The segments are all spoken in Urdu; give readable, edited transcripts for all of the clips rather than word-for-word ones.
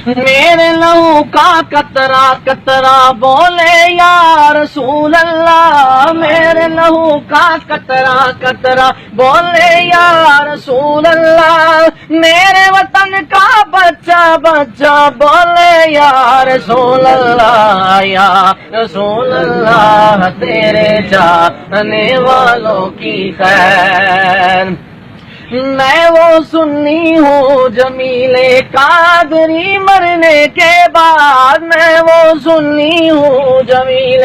میرے لہو کا قطرہ قطرہ بولے یا رسول اللہ، میرے لہو کا قطرہ قطرہ بولے یا رسول اللہ، میرے وطن کا بچہ بچہ بولے یا رسول اللہ، یا رسول اللہ تیرے چاہنے والوں کی خیر۔ میں وہ سنی ہوں جمیل قادری مرنے کے بعد، میں وہ سنی ہوں جمیل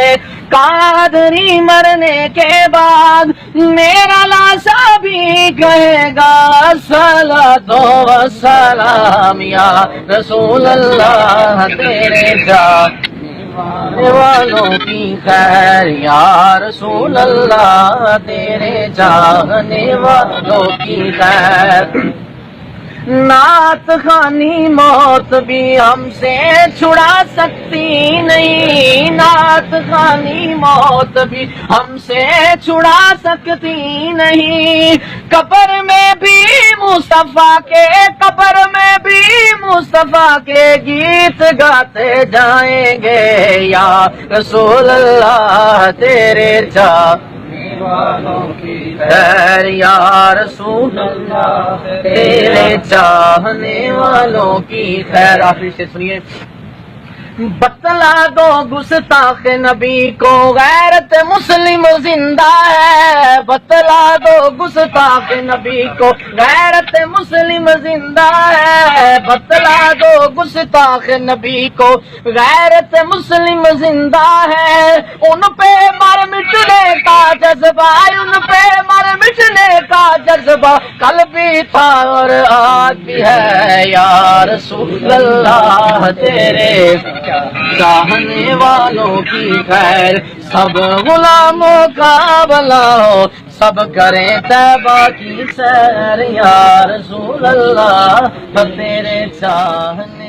قادری مرنے کے بعد، میرا لاشا بھی کہے گا الصلاۃ والسلام یا رسول اللہ تیرے چاہنے والوں کی خیر، یا رسول اللہ تیرے چاہنے والوں کی خیر۔ نعت خوانی موت بھی ہم سے چھڑا سکتی نہیں، نعت خوانی موت بھی ہم سے چھڑا سکتی نہیں، قبر میں بھی مصطفیٰ کے، قبر میں بھی مصطفیٰ کے گیت گاتے جائیں گے، یا رسول اللہ تیرے چاہنے والوں کی خیر، یا رسول اللہ تیرے چاہنے والوں کی خیر۔ آخری سے سنیے، بتلا دو گستاخ نبی کو غیرت مسلم زندہ ہے، بتلا دو گستاخ نبی کو غیرت مسلم زندہ ہے، بتلا دو گستاخ نبی کو غیرت مسلم زندہ ہے، ان پہ مر مٹنے کا جذبہ، ان پہ مر مٹنے کا جذبہ کل بھی تھا اور آج بھی ہے، یا رسول اللہ تیرے چاہنے والوں کی خیر، سب غلاموں کا بھلا ہو، سب کریں طیبہ کی سیر، یا رسول اللہ تیرے چاہنے